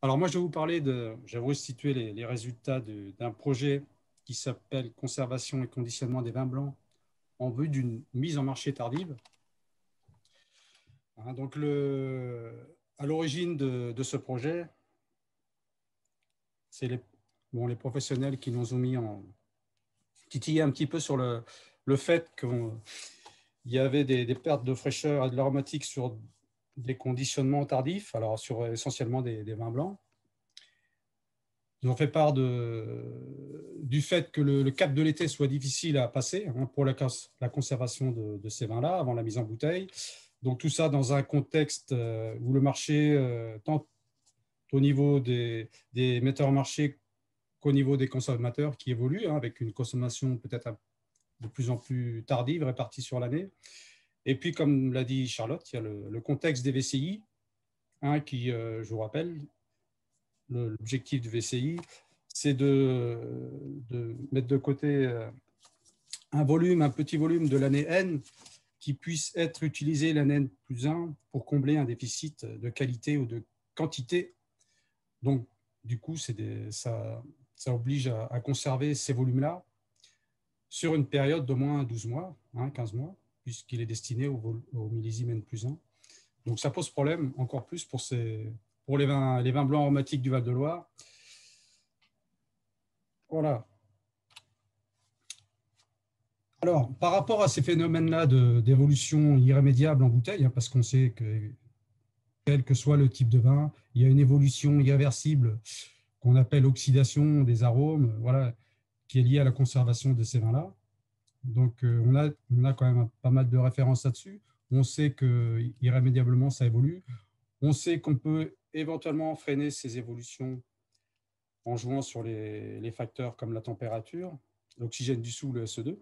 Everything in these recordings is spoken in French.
Alors moi, je vais vous parler je vais vous restituer les résultats d'un projet qui s'appelle Conservation et conditionnement des vins blancs en vue d'une mise en marché tardive. Hein, donc à l'origine de ce projet, c'est les professionnels qui nous ont mis en titillé un petit peu sur le fait qu'il y avait des pertes de fraîcheur et de l'aromatique sur des conditionnements tardifs, alors sur essentiellement des vins blancs. Ils ont fait part du fait que le cap de l'été soit difficile à passer, hein, pour la conservation de ces vins-là avant la mise en bouteille. Donc tout ça dans un contexte où le marché, tant au niveau des metteurs en marché qu'au niveau des consommateurs, qui évoluent, hein, avec une consommation peut-être de plus en plus tardive répartie sur l'année. Et puis, comme l'a dit Charlotte, il y a le contexte des VCI, hein, qui, je vous rappelle, l'objectif du VCI, c'est de mettre de côté un petit volume de l'année N qui puisse être utilisé l'année N plus 1 pour combler un déficit de qualité ou de quantité. Donc, du coup, ça oblige à conserver ces volumes-là sur une période d'au moins 12 mois, hein, 15 mois, puisqu'il est destiné au millésime N plus 1. Donc, ça pose problème encore plus pour les vins blancs aromatiques du Val-de-Loire. Voilà. Alors, par rapport à ces phénomènes-là d'évolution irrémédiable en bouteille, hein, parce qu'on sait que, quel que soit le type de vin, il y a une évolution irréversible qu'on appelle oxydation des arômes, voilà, qui est liée à la conservation de ces vins-là. Donc, on a quand même pas mal de références là-dessus. On sait que irrémédiablement, ça évolue. On sait qu'on peut éventuellement freiner ces évolutions en jouant sur les facteurs comme la température, l'oxygène dissous, le SO2.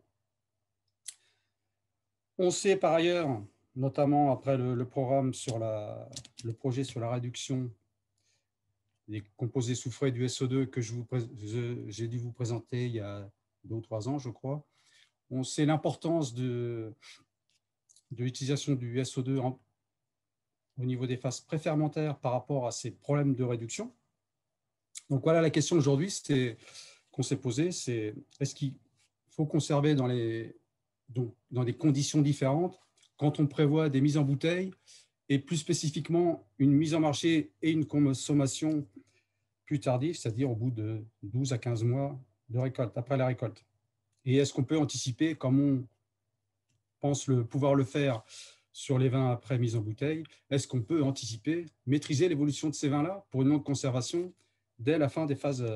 On sait par ailleurs, notamment après le programme le projet sur la réduction des composés soufrés du SO2 que j'ai dû vous présenter il y a 2 ou 3 ans, je crois. On sait l'importance de l'utilisation du SO2 au niveau des phases préfermentaires par rapport à ces problèmes de réduction. Donc voilà la question aujourd'hui qu'on s'est posée, c'est est-ce qu'il faut conserver dans des conditions différentes quand on prévoit des mises en bouteille et plus spécifiquement une mise en marché et une consommation plus tardive, c'est-à-dire au bout de 12 à 15 mois de récolte, après la récolte. Et est-ce qu'on peut anticiper, comme on pense pouvoir le faire sur les vins après mise en bouteille, est-ce qu'on peut anticiper, maîtriser l'évolution de ces vins-là pour une longue conservation dès la fin des phases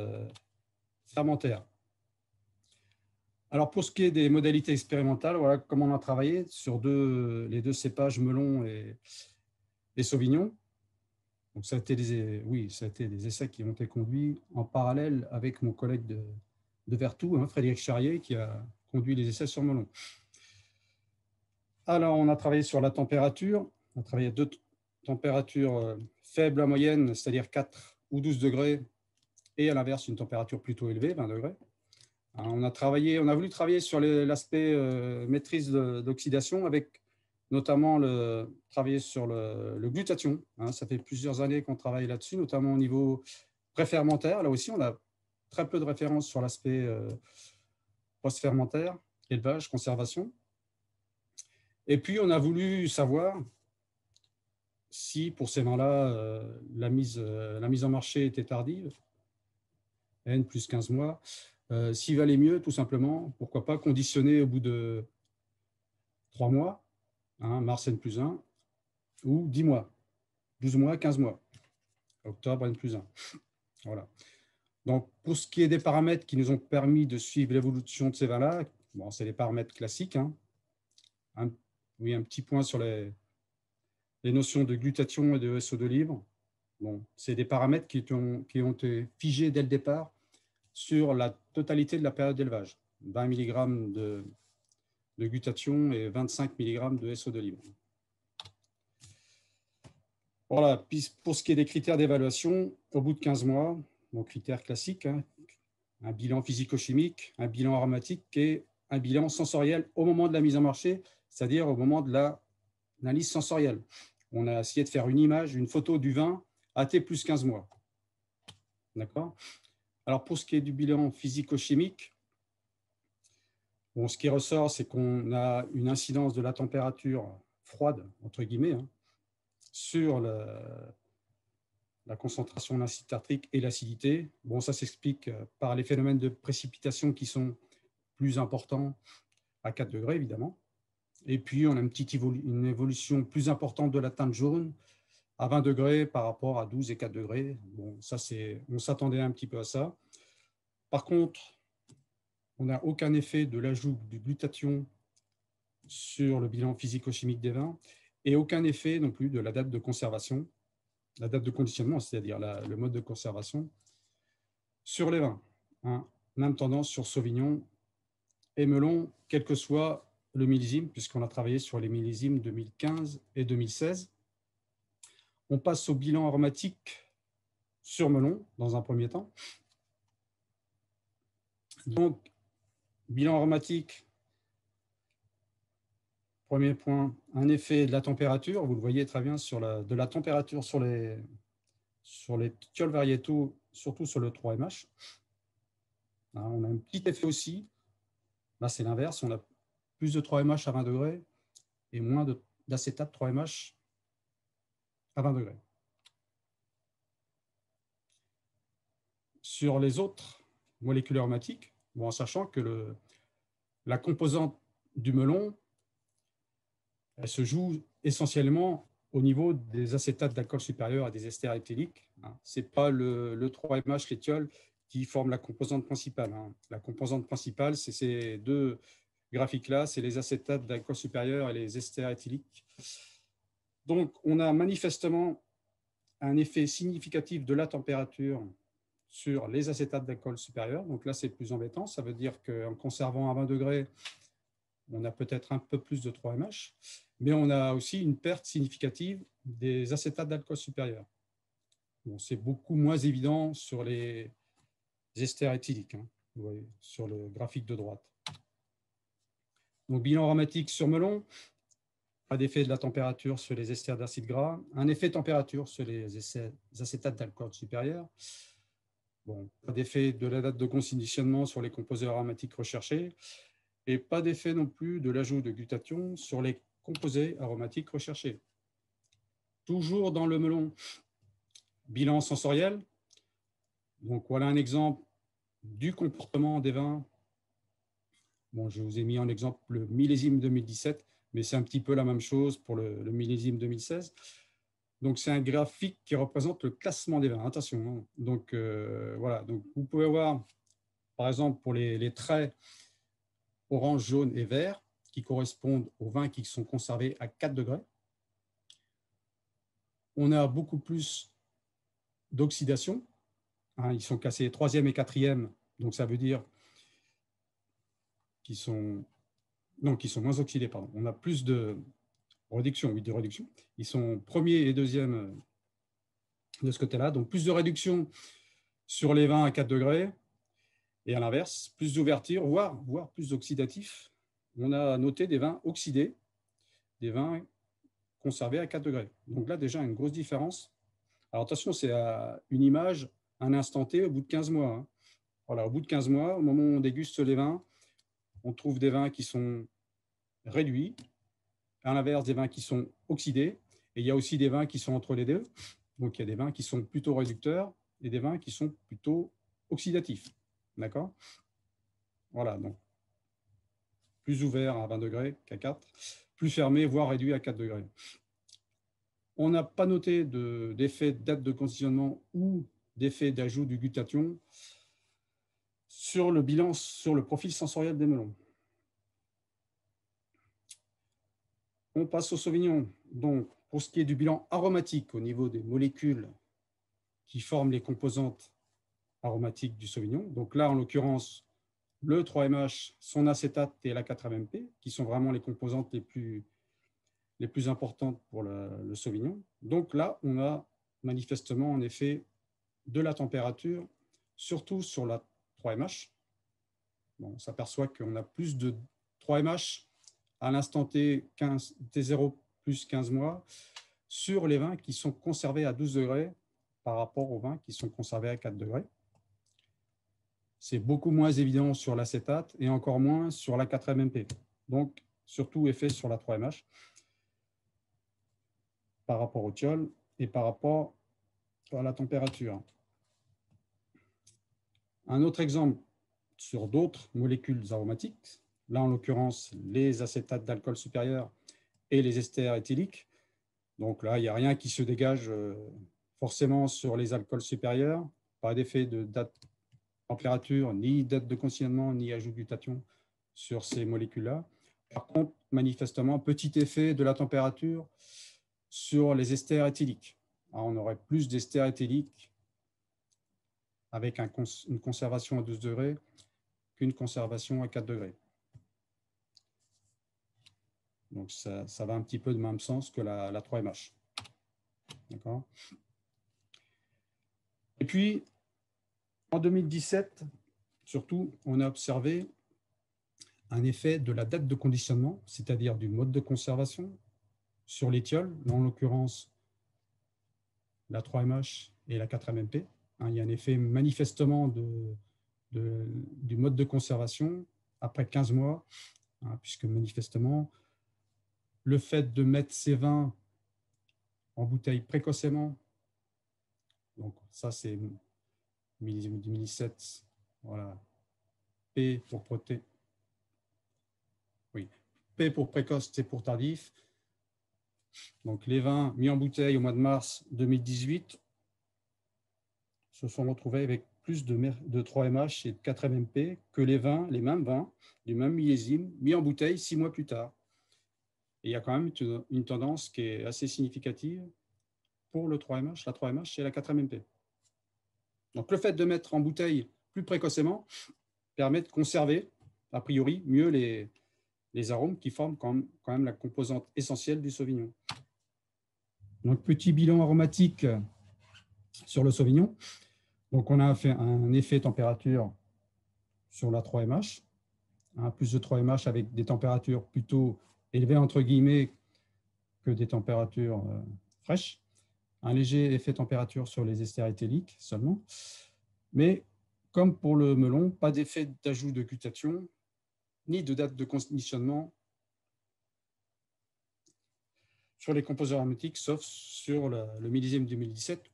fermentaires? Alors, pour ce qui est des modalités expérimentales, voilà comment on a travaillé sur les 2 cépages melon et sauvignon. Donc, ça a été des essais qui ont été conduits en parallèle avec mon collègue de Vertou, hein, Frédéric Charrier, qui a conduit les essais sur melon. Alors, on a travaillé sur la température. On a travaillé à 2 températures faibles à moyenne, c'est-à-dire 4 ou 12 degrés, et à l'inverse, une température plutôt élevée, 20 degrés. On a voulu travailler sur l'aspect maîtrise d'oxydation, avec notamment travailler sur le glutathion. Hein, ça fait plusieurs années qu'on travaille là-dessus, notamment au niveau préfermentaire. Là aussi, on a très peu de références sur l'aspect post-fermentaire, élevage, conservation. Et puis, on a voulu savoir si, pour ces vins-là, la mise en marché était tardive, N plus 15 mois. S'il valait mieux, tout simplement, pourquoi pas conditionner au bout de 3 mois, hein, mars N plus 1, ou 10 mois, 12 mois, 15 mois, octobre N plus 1. Voilà. Donc, pour ce qui est des paramètres qui nous ont permis de suivre l'évolution de ces vins-là, bon, c'est les paramètres classiques. Hein. Un petit point sur les notions de glutathion et de SO2 libre. Bon, c'est des paramètres qui ont été figés dès le départ sur la totalité de la période d'élevage. 20 mg de glutathion et 25 mg de SO2 libre. Voilà, puis pour ce qui est des critères d'évaluation, au bout de 15 mois, donc critères classiques, hein, un bilan physico-chimique, un bilan aromatique et un bilan sensoriel au moment de la mise en marché, c'est-à-dire au moment de l'analyse sensorielle. On a essayé de faire une image, une photo du vin à T plus 15 mois. D'accord. Alors, pour ce qui est du bilan physico-chimique, bon, ce qui ressort, c'est qu'on a une incidence de la température froide, entre guillemets, hein, sur la concentration citrique et l'acidité. Bon, ça s'explique par les phénomènes de précipitation qui sont plus importants à 4 degrés, évidemment. Et puis, on a une évolution plus importante de la teinte jaune à 20 degrés par rapport à 12 et 4 degrés. Bon, ça, on s'attendait un petit peu à ça. Par contre, on n'a aucun effet de l'ajout du glutathion sur le bilan physico-chimique des vins et aucun effet non plus de la date de conservation, la date de conditionnement, c'est-à-dire le mode de conservation, sur les vins. Hein. Même tendance sur Sauvignon et Melon, quel que soit le millésime, puisqu'on a travaillé sur les millésimes 2015 et 2016. On passe au bilan aromatique sur Melon, dans un premier temps. Donc, bilan aromatique, premier point, un effet de la température. Vous le voyez très bien de la température sur les tilleuls variétaux, surtout sur le 3MH. On a un petit effet aussi. Là, c'est l'inverse. On a plus de 3MH à 20 degrés et moins d'acétate 3MH à 20 degrés. Sur les autres molécules aromatiques, bon, en sachant que la composante du melon, elle se joue essentiellement au niveau des acétates d'alcool supérieur à des esters éthyliques. Ce n'est pas le 3MH, l'éthiol, qui forme la composante principale. La composante principale, c'est ces deux graphiques-là, c'est les acétates d'alcool supérieur et les esters éthyliques. Donc, on a manifestement un effet significatif de la température sur les acétates d'alcool supérieur. Donc là, c'est plus embêtant. Ça veut dire qu'en conservant à 20 degrés, on a peut-être un peu plus de 3MH, mais on a aussi une perte significative des acétates d'alcool supérieur. Bon, c'est beaucoup moins évident sur les esters éthyliques, hein, vous voyez, sur le graphique de droite. Donc, bilan aromatique sur melon, pas d'effet de la température sur les esters d'acide gras, un effet température sur les acétates d'alcool supérieur. Bon, pas d'effet de la date de conditionnement sur les composés aromatiques recherchés et pas d'effet non plus de l'ajout de glutathion sur les composés aromatiques recherchés. Toujours dans le melon, bilan sensoriel. Donc voilà un exemple du comportement des vins. Bon, je vous ai mis en exemple le millésime 2017, mais c'est un petit peu la même chose pour le millésime 2016. Donc, c'est un graphique qui représente le classement des vins. Attention. Hein. Donc, voilà. Donc, vous pouvez voir, par exemple, pour les traits orange, jaune et vert, qui correspondent aux vins qui sont conservés à 4 degrés. On a beaucoup plus d'oxydation. Hein, ils sont classés 3e et 4e. Donc, ça veut dire qu'ils sont moins oxydés. Pardon. On a plus de réduction, oui, de réduction. Ils sont premier et deuxième de ce côté-là. Donc, plus de réduction sur les vins à 4 degrés. Et à l'inverse, plus d'ouverture, voire plus d'oxydatif. On a noté des vins oxydés, des vins conservés à 4 degrés. Donc là, déjà, une grosse différence. Alors attention, c'est une image, un instant T, au bout de 15 mois. Hein. Voilà, au bout de 15 mois, au moment où on déguste les vins, on trouve des vins qui sont réduits, à l'inverse des vins qui sont oxydés. Et il y a aussi des vins qui sont entre les deux. Donc il y a des vins qui sont plutôt réducteurs et des vins qui sont plutôt oxydatifs. D'accord ? Voilà, donc plus ouvert à 20 degrés qu'à 4, plus fermé, voire réduit à 4 degrés. On n'a pas noté d'effet de date de conditionnement ou d'effet d'ajout du glutathion sur le bilan, sur le profil sensoriel des melons. On passe au Sauvignon. Donc, pour ce qui est du bilan aromatique au niveau des molécules qui forment les composantes aromatiques du Sauvignon, donc là, en l'occurrence, le 3MH, son acétate et la 4-MMP, qui sont vraiment les composantes les plus importantes pour le Sauvignon. Donc là, on a manifestement en effet de la température, surtout sur la 3MH. Bon, on s'aperçoit qu'on a plus de 3MH à l'instant T0 plus 15 mois sur les vins qui sont conservés à 12 degrés par rapport aux vins qui sont conservés à 4 degrés. C'est beaucoup moins évident sur l'acétate et encore moins sur la 4-MMP. Donc, surtout effet sur la 3MH par rapport au thiol et par rapport à la température. Un autre exemple sur d'autres molécules aromatiques, là en l'occurrence les acétates d'alcool supérieur et les esters éthyliques. Donc là, il n'y a rien qui se dégage forcément sur les alcools supérieurs, pas d'effet de date température, ni date de conditionnement, ni ajout de glutathion sur ces molécules-là. Par contre, manifestement, petit effet de la température sur les esters éthyliques. Alors, on aurait plus d'esters éthyliques avec une conservation à 12 degrés qu'une conservation à 4 degrés. Donc, ça va un petit peu de même sens que la 3MH. D'accord ? Et puis, en 2017, surtout, on a observé un effet de la date de conditionnement, c'est-à-dire du mode de conservation sur l'éthiol, en l'occurrence la 3MH et la 4-MMP. Il y a un effet manifestement du mode de conservation après 15 mois, puisque manifestement, le fait de mettre ces vins en bouteille précocement, donc ça c'est millésime 2017, voilà, P pour P pour précoce, T pour tardif. Donc les vins mis en bouteille au mois de mars 2018 se sont retrouvés avec plus de 3MH et de 4-MMP que les mêmes vins du même millésime mis en bouteille 6 mois plus tard. Et il y a quand même une tendance qui est assez significative pour le 3MH, la 3MH et la 4-MMP. Donc le fait de mettre en bouteille plus précocement permet de conserver, a priori, mieux les arômes qui forment quand même la composante essentielle du Sauvignon. Donc petit bilan aromatique sur le Sauvignon. Donc on a fait un effet température sur la 3MH, plus de 3MH avec des températures plutôt élevées entre guillemets que des températures fraîches. Un léger effet température sur les esters éthyliques seulement. Mais comme pour le melon, pas d'effet d'ajout de glutathion ni de date de conditionnement sur les composés aromatiques, sauf sur le millésime 2017,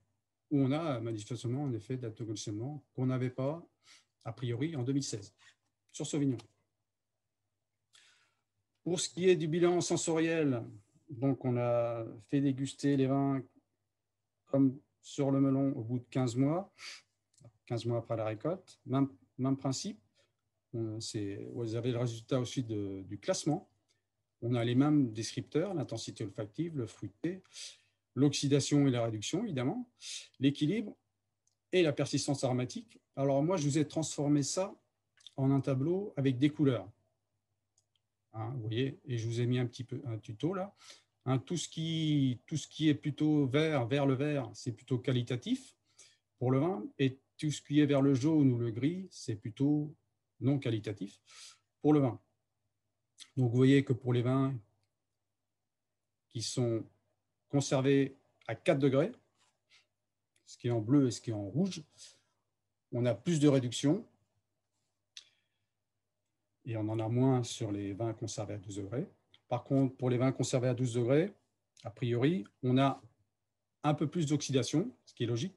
où on a manifestement un effet de date de conditionnement qu'on n'avait pas, a priori, en 2016, sur Sauvignon. Pour ce qui est du bilan sensoriel, donc on a fait déguster les vins comme sur le melon au bout de 15 mois après la récolte. Même principe. Vous avez le résultat aussi du classement. On a les mêmes descripteurs, l'intensité olfactive, le fruité, l'oxydation et la réduction, évidemment, l'équilibre et la persistance aromatique. Alors moi, je vous ai transformé ça en un tableau avec des couleurs. Vous voyez, et je vous ai mis un petit peu un tuto là. Tout ce qui est plutôt vers le vert, c'est plutôt qualitatif pour le vin, et tout ce qui est vers le jaune ou le gris, c'est plutôt non qualitatif pour le vin. Donc vous voyez que pour les vins qui sont conservés à 4 degrés, ce qui est en bleu et ce qui est en rouge, on a plus de réduction et on en a moins sur les vins conservés à 12 degrés. Par contre, pour les vins conservés à 12 degrés, a priori, on a un peu plus d'oxydation, ce qui est logique,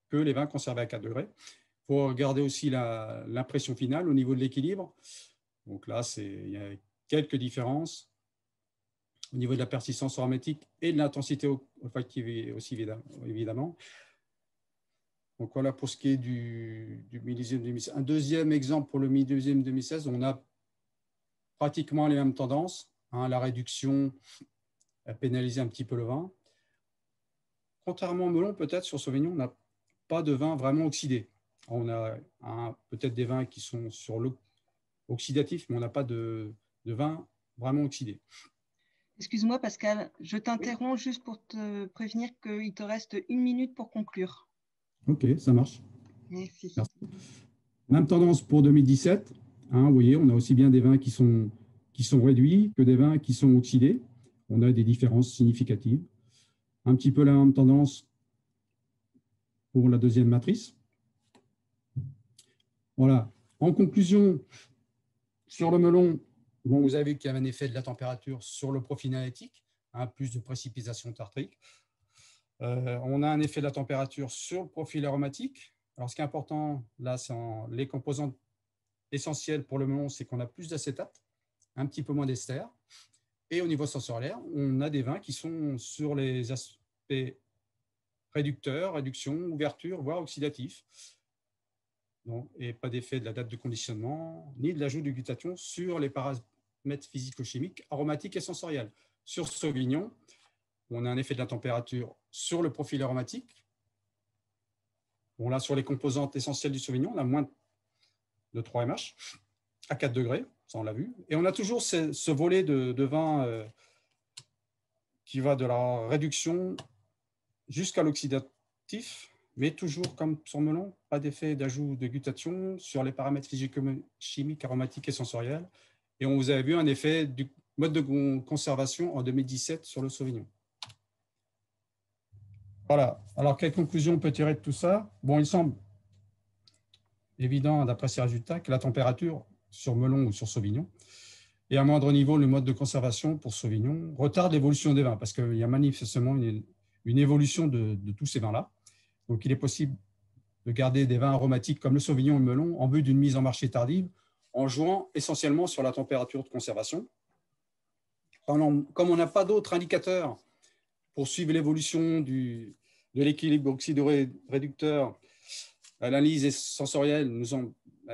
que les vins conservés à 4 degrés. Il faut regarder aussi l'impression finale au niveau de l'équilibre. Donc là, il y a quelques différences au niveau de la persistance aromatique et de l'intensité olfactive aussi, évidemment. Donc voilà pour ce qui est du millésime 2016. Un deuxième exemple pour le millésime 2016, on a pratiquement les mêmes tendances. La réduction a pénalisé un petit peu le vin. Contrairement au melon, peut-être sur Sauvignon, on n'a pas de vin vraiment oxydé. On a peut-être des vins qui sont sur l'oxydatif, mais on n'a pas de vin vraiment oxydé. Excuse-moi Pascal, je t'interromps juste pour te prévenir qu'il te reste 1 minute pour conclure. Ok, ça marche. Merci. Même tendance pour 2017. Vous voyez, on a aussi bien des vins qui sont réduits que des vins qui sont oxydés. On a des différences significatives. Un petit peu la même tendance pour la deuxième matrice. Voilà. En conclusion, sur le melon, bon, vous avez vu qu'il y avait un effet de la température sur le profil analytique, hein, plus de précipitation tartrique. On a un effet de la température sur le profil aromatique. Alors, ce qui est important, là, c'est les composantes essentielles pour le melon, c'est qu'on a plus d'acétate, un petit peu moins d'ester. Et au niveau sensoriel, on a des vins qui sont sur les aspects réducteurs, réduction, ouverture, voire oxydatif. Donc, et pas d'effet de la date de conditionnement, ni de l'ajout du glutathion sur les paramètres physico-chimiques, aromatiques et sensoriels. Sur Sauvignon, on a un effet de la température sur le profil aromatique. Bon, là, sur les composantes essentielles du Sauvignon, on a moins de 3 mH à 4 degrés, ça on l'a vu. Et on a toujours ce volet de vin qui va de la réduction jusqu'à l'oxydatif, mais toujours comme sur melon, pas d'effet d'ajout de glutathion sur les paramètres physico-chimiques, aromatiques et sensoriels. Et on vous avait vu un effet du mode de conservation en 2017 sur le Sauvignon. Voilà. Alors, quelle conclusion on peut tirer de tout ça? Bon, il semble évident, d'après ces résultats, que la température sur melon ou sur Sauvignon, et à moindre niveau, le mode de conservation pour Sauvignon retarde l'évolution des vins, parce qu'il y a manifestement une évolution de tous ces vins-là. Donc, il est possible de garder des vins aromatiques comme le Sauvignon et le melon en vue d'une mise en marché tardive, en jouant essentiellement sur la température de conservation. Comme on n'a pas d'autres indicateurs pour suivre l'évolution de l'équilibre oxydoréducteur, l'analyse sensorielle,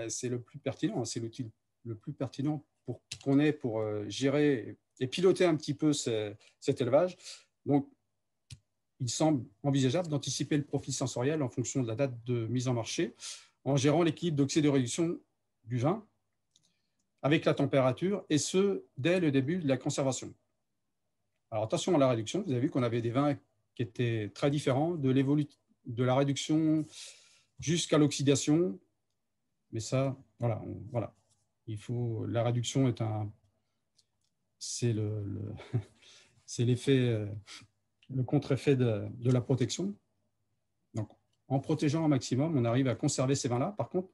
c'est le plus pertinent, c'est l'outil le plus pertinent qu'on ait pour gérer et piloter un petit peu cet élevage. Donc, il semble envisageable d'anticiper le profil sensoriel en fonction de la date de mise en marché, en gérant l'équilibre d'oxydoréduction du vin avec la température, et ce, dès le début de la conservation. Alors, attention à la réduction. Vous avez vu qu'on avait des vins qui étaient très différents de la réduction jusqu'à l'oxydation. Mais ça, voilà. La réduction c'est l'effet, le contre-effet de la protection. Donc, en protégeant au maximum, on arrive à conserver ces vins-là. Par contre,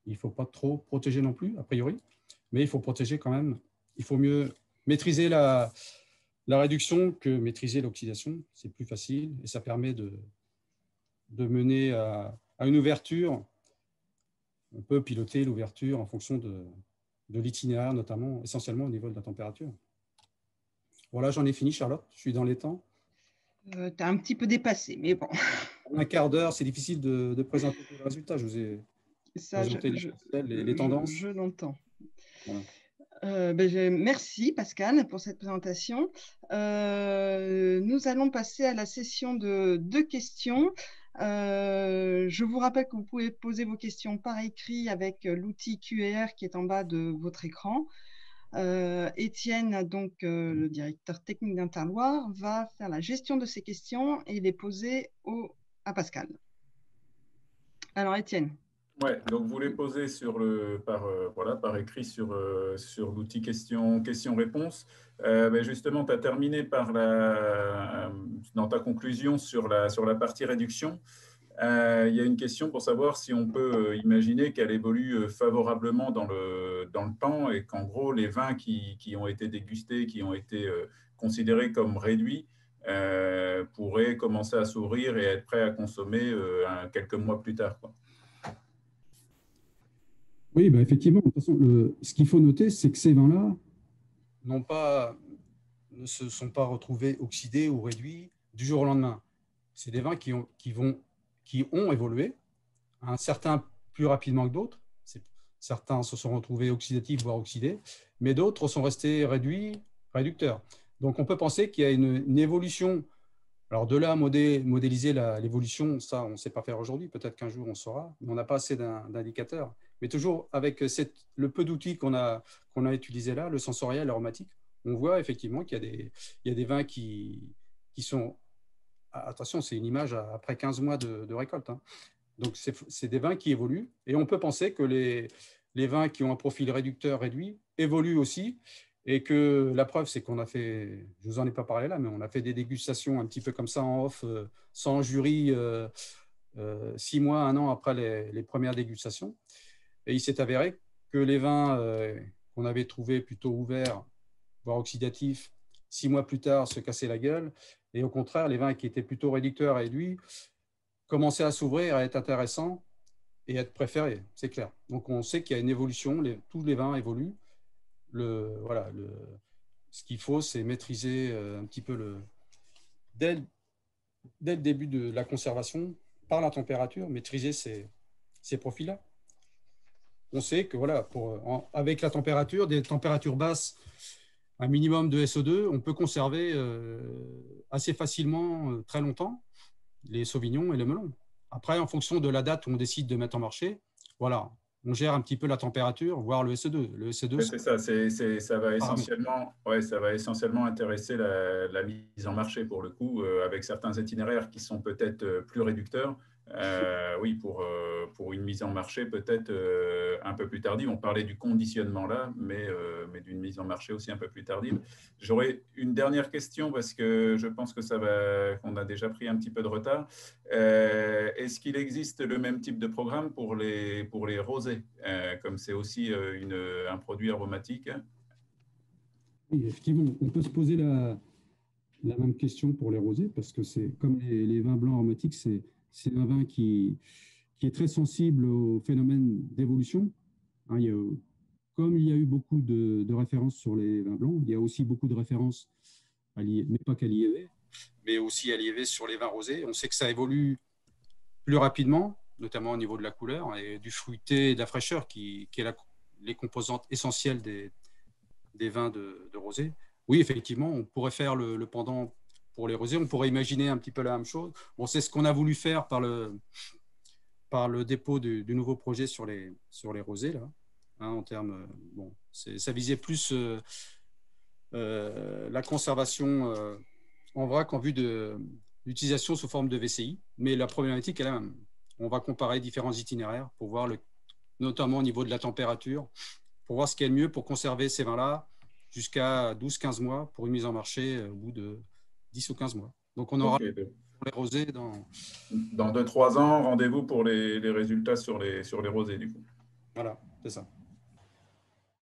il ne faut pas trop protéger non plus, a priori, mais il faut protéger quand même. Il faut mieux maîtriser la réduction que maîtriser l'oxydation. C'est plus facile et ça permet de mener à une ouverture. On peut piloter l'ouverture en fonction de l'itinéraire, notamment, essentiellement au niveau de la température. Voilà, j'en ai fini, Charlotte. Je suis dans les temps. Tu as un petit peu dépassé, mais bon. En un quart d'heure, c'est difficile de présenter tous les résultats. Je vous ai présenté les tendances. Je l'entends. Voilà. Merci Pascal pour cette présentation. Nous allons passer à la session de questions. Je vous rappelle que vous pouvez poser vos questions par écrit avec l'outil QR qui est en bas de votre écran. Étienne, donc le directeur technique d'Interloire, va faire la gestion de ces questions et les poser à Pascal. Alors Étienne. Ouais, donc vous les posez par écrit sur l'outil questions-réponses. Justement, tu as terminé dans ta conclusion sur la partie réduction. Il y a une question pour savoir si on peut imaginer qu'elle évolue favorablement dans le temps et qu'en gros, les vins qui ont été dégustés, qui ont été considérés comme réduits, pourraient commencer à s'ouvrir et être prêts à consommer quelques mois plus tard, quoi. Oui, effectivement. De toute façon, ce qu'il faut noter, c'est que ces vins-là ne se sont pas retrouvés oxydés ou réduits du jour au lendemain. C'est des vins qui ont évolué, certains plus rapidement que d'autres. Certains se sont retrouvés oxydatifs, voire oxydés, mais d'autres sont restés réducteurs. Donc, on peut penser qu'il y a une évolution. Alors, de là à modéliser l'évolution, ça, on ne sait pas faire aujourd'hui. Peut-être qu'un jour, on saura, mais on n'a pas assez d'indicateurs. Mais toujours avec le peu d'outils qu'on a utilisés là, le sensoriel, l'aromatique, on voit effectivement qu'il y a des vins qui sont… Attention, c'est une image après 15 mois de récolte. Hein. Donc, c'est des vins qui évoluent. Et on peut penser que les vins qui ont un profil réducteur réduit évoluent aussi. Et que la preuve, c'est qu'on a fait, je ne vous en ai pas parlé là, mais on a fait des dégustations un petit peu comme ça en off, sans jury, 6 mois, 1 an après les premières dégustations. Et il s'est avéré que les vins qu'on avait trouvés plutôt ouverts, voire oxydatifs, 6 mois plus tard, se cassaient la gueule. Et au contraire, les vins qui étaient plutôt réducteurs et réduits commençaient à s'ouvrir, à être intéressants et à être préférés, c'est clair. Donc, on sait qu'il y a une évolution, tous les vins évoluent. Ce qu'il faut, c'est maîtriser un petit peu dès le début de la conservation, par la température, maîtriser ces profils-là. On sait que voilà, avec la température, des températures basses, un minimum de SO2, on peut conserver assez facilement, très longtemps, les sauvignons et les melons. Après, en fonction de la date où on décide de mettre en marché, voilà, on gère un petit peu la température, voire le SO2. Le SO2, c'est ça, ça va essentiellement intéresser la mise en marché pour le coup, avec certains itinéraires qui sont peut-être plus réducteurs. Oui, pour une mise en marché peut-être un peu plus tardive. On parlait du conditionnement là, mais d'une mise en marché aussi un peu plus tardive. J'aurais une dernière question parce que je pense qu'on a déjà pris un petit peu de retard. Est-ce qu'il existe le même type de programme pour les rosés, comme c'est aussi un produit aromatique? Oui, effectivement, on peut se poser la même question pour les rosés, parce que c'est comme les vins blancs aromatiques, c'est un vin qui est très sensible au phénomène d'évolution. Hein, comme il y a eu beaucoup de références sur les vins blancs, il y a aussi beaucoup de références, mais pas qu'à l'IEV, mais aussi à l'IEV sur les vins rosés. On sait que ça évolue plus rapidement, notamment au niveau de la couleur et du fruité et de la fraîcheur, qui est les composantes essentielles des vins de rosé. Oui, effectivement, on pourrait faire le pendant pour les rosés. On pourrait imaginer un petit peu la même chose. Bon, c'est ce qu'on a voulu faire par le dépôt du nouveau projet sur les rosés, là. Hein, en termes, bon, ça visait plus la conservation en vrac en vue de l'utilisation sous forme de VCI. Mais la problématique est la même. On va comparer différents itinéraires pour voir, notamment au niveau de la température, pour voir ce qui est le mieux pour conserver ces vins-là jusqu'à 12-15 mois pour une mise en marché au bout de 10 ou 15 mois. Donc, on aura les rosés dans 2-3 ans, rendez-vous pour les résultats sur les rosés, du coup. Voilà, c'est ça.